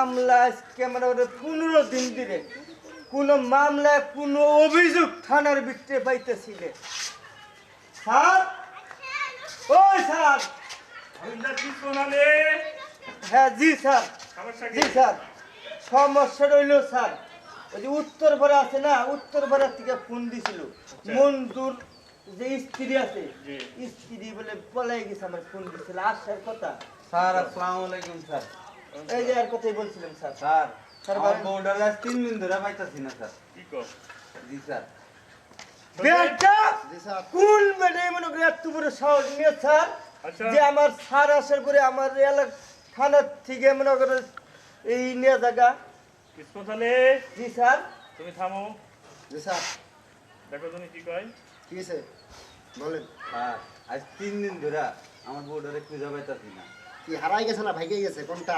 মামলা আজকে মানে 15 দিন ধরে কোনো মামলায় কোনো অভিযোগ থানার ভিতরে পাইতেছিলে স্যার ওই স্যার হ্যাঁ জি স্যার জি স্যার সমস্যা রইল স্যার ওই যে উত্তর ভাড়া আছে না উত্তর ভাড়া থেকে ফোন দিছিল মঞ্জুর যে স্ত্রী আছে স্ত্রী বলে পলাই গেছে আমার ফোন দিছিল আসার কথা স্যার আসসালামু আলাইকুম স্যার এই যে আর কথাই বলছিলাম স্যার স্যার স্যার আমার বউটার আজ 3 দিন ধরে পাইতাছি না স্যার কি কও জি স্যার বেটা জি স্যার কোন বেটা মনে করে এত বড় সাহস নিয়ে স্যার আচ্ছা যে আমার স্যার আসার পরে আমার এলাকা থানার থেকে মনে করে এই নিয়ে জায়গা কিসমত আলী জি স্যার তুমি থামো জি স্যার দেখো তুমি কি কয় কি আছে বলেন স্যার আজ 3 দিন ধরে আমার বউটারে খুঁজে পাইতাছি না কি হারাই গেছে না ভাইকে গেছে কোনটা?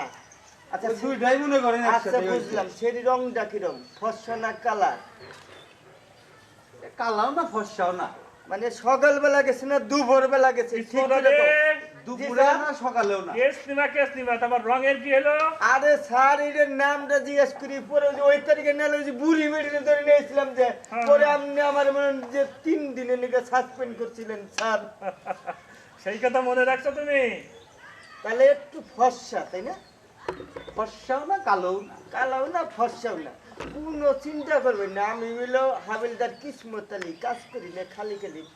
আচ্ছা দুইটাই মনে করেন আচ্ছা বুঝলাম সেটি রংটা কিরম ফর্সা না কালার কালাও না ফর্সাও না মানে সকালবেলা গেছে না দুপুর বেলা গেছে ঠিক কিসমত করে আলী কও। দুপুরে না সকালেও না কেস নিবা তোমার রঙের কি হলো আরে স্যার এর নামটা জিজ্ঞেস করি পরে ওই যে ওই তারিখে নালে ওই যে বুড়ি বেড়িয়ে ধরে নিয়েছিলাম যে পরে আপনি আমার মনে হয় যে 3 দিনের নিকে সাসপেন্ড করছিলেন স্যার সেই কথা মনে রাখছো তুমি তাহলে একটু ফর্সা তাই না ফর্সাও না কালোও না কালাও না ফর্সাও না কোনো চিন্তা করবেন না আমি হইলো হাবিলদার কিসমত আলী কাজ করি না খালি খালি 1500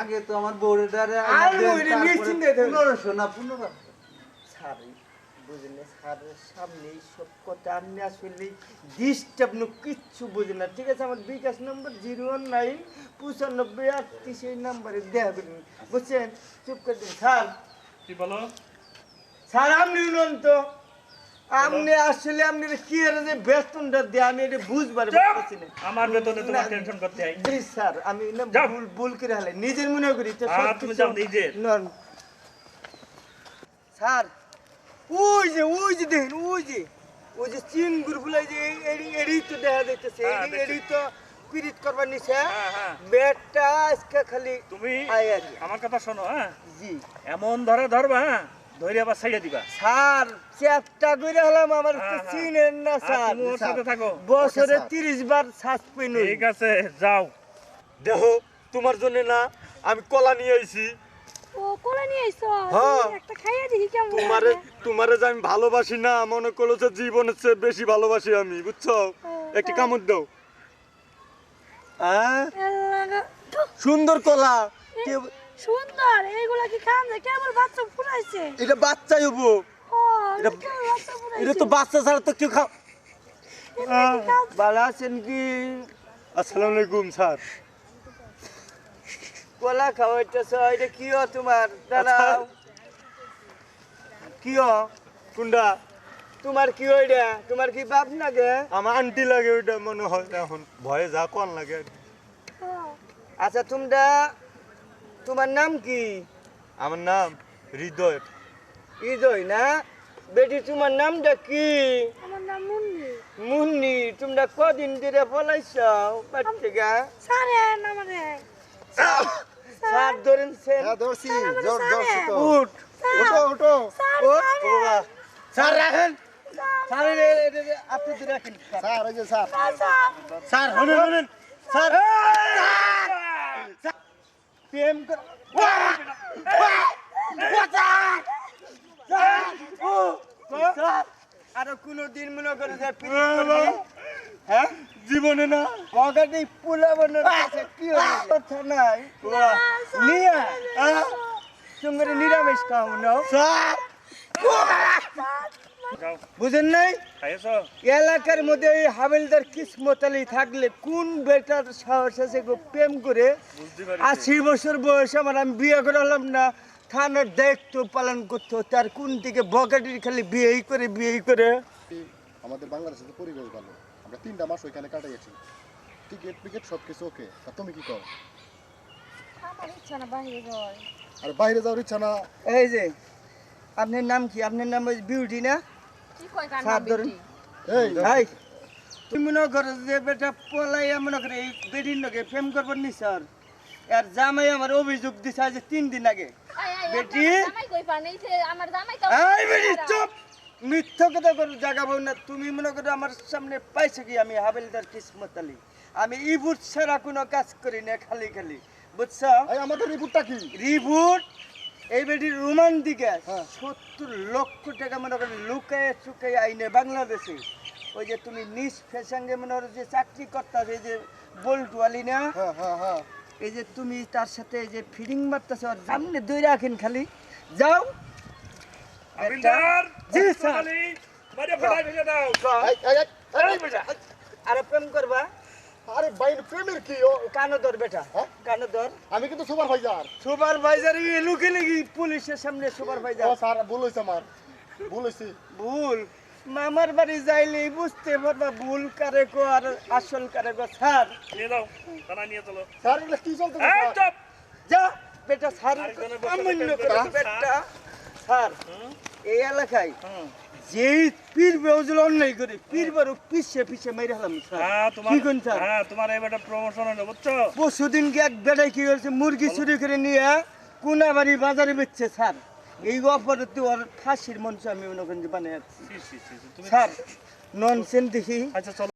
আগে তো আমার বউটারে আর ওইটা নিশ্চিন্তে থাকবেন। 1500 না 15 স্যার বুঝলেন স্যারের সামনে সব কথা আপনি আসলে ডিস্টার্ব কিচ্ছু বুঝেন না ঠিক আছে আমার বিকাশ নম্বর 0199538 এই নাম্বারে দেবেন বুঝছেন চুপ করে দিন স্যার কি বলো স্যার আপনি নন তো আপনি আসলে আপনি কি এর যে বেতনটা দিয়ে আমি এটা বুঝবার পারছি না আমার বেতনে তোমার টেনশন করতে হয় জি স্যার আমি না যাও। ভুল করে হলে নিজের মনে করি তো হ্যাঁ, তুমি যাও নিজের। নন স্যার ওই যে দেখেন ওই যে চিনগুর গুলো যে এড়ি তো দেখা যাইতেছে হ্যাঁ, দেখছি। এড়ি তো পিরিত করবার নিছে হ্যাঁ, হ্যাঁ। বেটটা আজকে খালি তুমি আয় আর কি। আমার কথা শোনো হ্যাঁ জি এমন ধরবা হ্যাঁ ধরে আবার ছেড়ে দিবা স্যার চেষ্টা করে হলাম আমার তো হ্যাঁ, হ্যাঁ। চিনেন না আর স্যার তুমি ওর সাথে থাকো বছরে স্যার। 30 বার সাসপেন্ড হই ঠিক আছে যাও দেখো তোমার জন্য না আমি কলা নিয়ে আইছি ও কোলা নিয়ে আইছো হ্যাঁ। তুমি একটা খাইয়া দেখি কেমন তোমারে লাগে। তোমারে যে আমি ভালোবাসি না মনে করলো যে জীবনের চেয়ে বেশি ভালোবাসি আমি বুঝছো একটি কামড় দাও হ্যাঁ এলাগা, ধুঃ, সুন্দর কলা কে- সুন্দর এইগুলা কি খান যায় কেবল বাচ্চা ফুরাইছে এটা বাচ্চাই হবো ও এটা- কেবল বাচ্চা ফুরাইছে এটা তো বাচ্চা ছাড়া তো কেউ খাও এটা কি খাও? ভালো আছেন কি আসসালামু আলাইকুম স্যার কলা খাওয়াইতেছ এটা কি তোমার দাঁড়াও কি কুন্ডা তোমার কি ওইটা তোমার কি বাপ লাগে আমার আন্টি লাগে ওইটা মনে হয় এখন ভয়ে যা কোন লাগে ও, আচ্ছা তোমার নাম কি আমার নাম হৃদয় হৃদয় না বেটি তোমার নামটা কি আমার নাম মুন্নি মুন্নি তোমরা কদিন ধরে পলাইছাও বাড়ি থেকে সারে আমারে সার ধরেন হ্যাঁ ধরছি জোর ধরছি তো উঠ ওটো ওটো স্যার উঠ বাবা স্যার রাখেন স্যার আপনি তো রাখেন স্যার ওই যে স্যার স্যার শুনেন স্যার প্রেম কর আর কোনদিন মনে করে যে প্রেম করবি হ্যাঁ জীবনে না মগাটি পোলা বানার কাছে কি কথা নাই নিয়া সঙ্গে নিরামিষ খাও না যাও বুঝেন নাই খাইছো এলাকার মধ্যে এই হাবিলদার কিসমত আলী থাকলে কোন বেটার সাহস আছে গো প্রেম করে বুঝতে পারি 80 বছর বয়স আমার আমি বিয়ে করে হলাম না থানার দায়িত্ব পালন করতে হতো আর কোন থেকে বগাটির খালি বিয়েই করে আমাদের বাংলাদেশের পরিবেশ ভালো আমরা 3টা মাস ওইখানে কাটাইছি টিকিট সব কিছু ওকে আর তুমি কি করো আমার ইচ্ছা না বাইরে যাওয়ার আর বাইরে যাওয়ার ইচ্ছা না এই যে আপনার নাম কি আপনার নাম বিউটি না কি কয় কান স্যার ধরুন এই এই তুমি মনে করো যে বেটা পলাইয়া মনে করে এই বেডির লগে প্রেম করবার নি স্যার আর জামাই আমার অভিযোগ দিছে আজ 3 দিন আগে বেটি জামাই কই পান এই যে আমার জামাই তো এই বেটি চুপ মিথ্যা কথা করে জাগাবো না তুমি মনে করো আমার সামনে পাইছো কি আমি হাবেলদার কিসমত আলী আমি ইবুট ছাড়া কোনো কাজ করি না খালি খালি বুঝছো এই আমাদের রিপোর্টটা কি রিবুট এই বেটির রোমান দিকে হ্যাঁ। 70 লক্ষ টাকা মনে করে লুকায় চুকায় আইনে বাংলাদেশে ওই যে তুমি নিজ ফ্যাশনকে মনে করো যে চাকরি করতেছে এই যে বল্টুয়ালি না হ্যাঁ হ্যাঁ হ্যাঁ এই যে তুমি তার সাথে এই যে ফিডিং মারতেছ আর সামনে দই রাখেন খালি যাও হাবিলদার জি স্যার আলী মারে ফটাই ফেলে দাও এই এই এই, এই বেটা আরে প্রেম করবা আরে বাইন প্রেমের কি ও কানো ধর বেটা হ্যাঁ? কানো ধর আমি কিন্তু সুপারভাইজার সুপারভাইজার লুকে লাগি পুলিশের সামনে ও সুপারভাইজার স্যার ভুল হইছে আমার ভুল হইছে ভুল মামার বাড়ি যাইলে বুঝতে পারবা ভুল কারে কো আর আসল কারে কো স্যার নিয়ে দাও থানা নিয়ে চলো স্যার এগুলো কি চলতেছে এই স্যার? চুপ যা বেটা স্যার আরেকজনের বসে অমান্য প্রেম করে করে, বেটা স্যার হুম? এই এলাকায় হুম। যেই পীর বেউজুল অন্যায় করে পীর বারো পিছে পিছে মেরে হলাম স্যার হ্যাঁ তোমার কি কোন স্যার হ্যাঁ তোমার এবারে প্রমোশন হলো বুঝছো পরশুদিনকে এক বেটায় কি করেছে মুরগি চুরি করে নিয়ে কোনাবাড়ি বাজারে বেচছে স্যার এই অপরাধী ওর ফাঁসির মঞ্চ আমি মনে করেন যে বানিয়ে সি, সি, সি, সি, তুমি স্যার ননসেন্স দেখি আচ্ছা চলো